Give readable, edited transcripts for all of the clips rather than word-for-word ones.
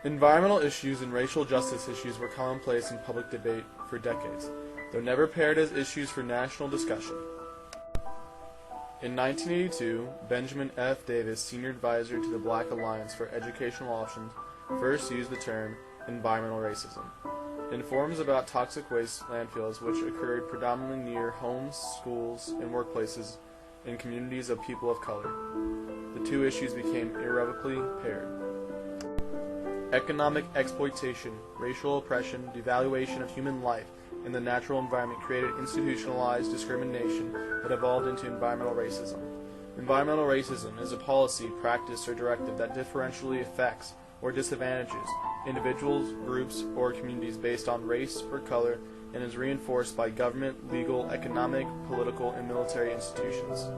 Environmental issues and racial justice issues were commonplace in public debate for decades, though never paired as issues for national discussion. In 1982, Benjamin F. Davis, senior advisor to the Black Alliance for Educational Options, first used the term environmental racism. In forums about toxic waste landfills which occurred predominantly near homes, schools, and workplaces in communities of people of color, the two issues became irrevocably paired. Economic exploitation, racial oppression, devaluation of human life, and the natural environment created institutionalized discrimination that evolved into environmental racism. Environmental racism is a policy, practice, or directive that differentially affects or disadvantages individuals, groups, or communities based on race or color and is reinforced by government, legal, economic, political, and military institutions.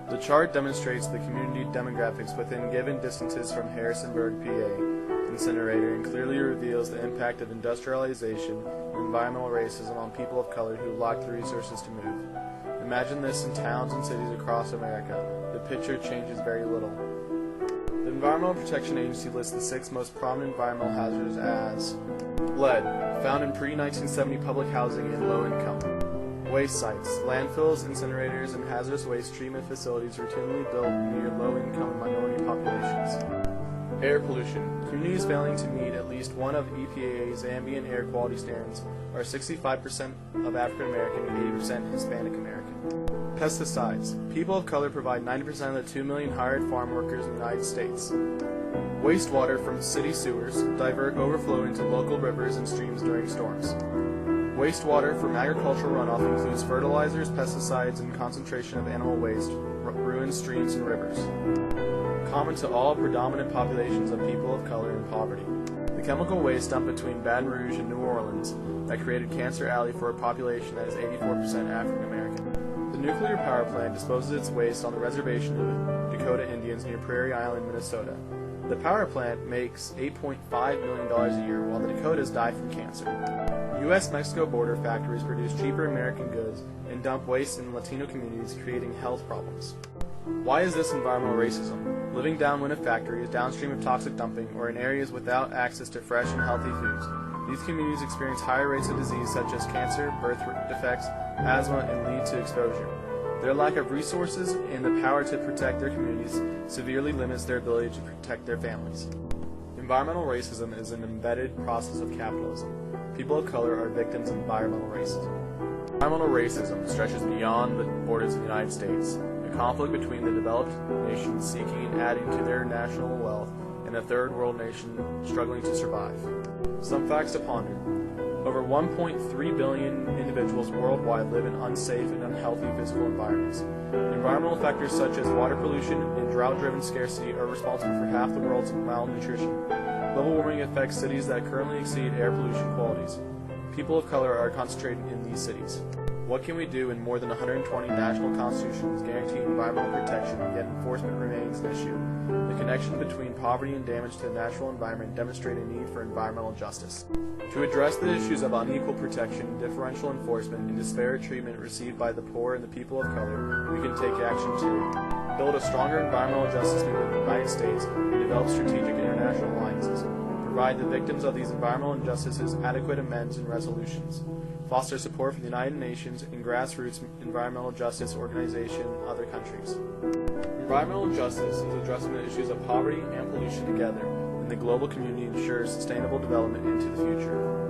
The chart demonstrates the community demographics within given distances from Harrisonburg, PA, incinerator and clearly reveals the impact of industrialization and environmental racism on people of color who lack the resources to move. Imagine this in towns and cities across America. The picture changes very little. The Environmental Protection Agency lists the 6 most prominent environmental hazards as lead, found in pre-1970 public housing and low income. Waste sites, landfills, incinerators, and hazardous waste treatment facilities routinely built near low-income and minority populations. Air pollution. Communities failing to meet at least one of EPA's ambient air quality standards are 65% of African American and 80% Hispanic American. Pesticides. People of color provide 90% of the 2 million hired farm workers in the United States. Wastewater from city sewers divert overflow into local rivers and streams during storms. Wastewater from agricultural runoff includes fertilizers, pesticides, and concentration of animal waste, ruin streams and rivers. Common to all predominant populations of people of color in poverty. The chemical waste dumped between Baton Rouge and New Orleans that created Cancer Alley for a population that is 84% African American. The nuclear power plant disposes its waste on the reservation of Dakota Indians near Prairie Island, Minnesota. The power plant makes $8.5 million a year, while the Dakotas die from cancer. U.S.-Mexico border factories produce cheaper American goods and dump waste in Latino communities, creating health problems. Why is this environmental racism? Living downwind of factories, downstream of toxic dumping, or in areas without access to fresh and healthy foods, these communities experience higher rates of disease such as cancer, birth defects, asthma, and lead to exposure. Their lack of resources and the power to protect their communities severely limits their ability to protect their families. Environmental racism is an embedded process of capitalism. People of color are victims of environmental racism. Environmental racism stretches beyond the borders of the United States, a conflict between the developed nations seeking and adding to their national wealth and a third world nation struggling to survive. Some facts to ponder. Over 1.3 billion individuals worldwide live in unsafe and unhealthy physical environments. Environmental factors such as water pollution and drought-driven scarcity are responsible for half the world's malnutrition. Global warming affects cities that currently exceed air pollution qualities. People of color are concentrated in these cities. What can we do when more than 120 national constitutions guarantee environmental protection, yet enforcement remains an issue? The connection between poverty and damage to the natural environment demonstrate a need for environmental justice. To address the issues of unequal protection, differential enforcement, and disparate treatment received by the poor and the people of color, we can take action to build a stronger environmental justice movement in the United States and develop strategic international alliances. Provide the victims of these environmental injustices adequate amends and resolutions. Foster support for the United Nations and grassroots environmental justice organizations in other countries. Environmental justice is addressing the issues of poverty and pollution together in the global community ensures sustainable development into the future.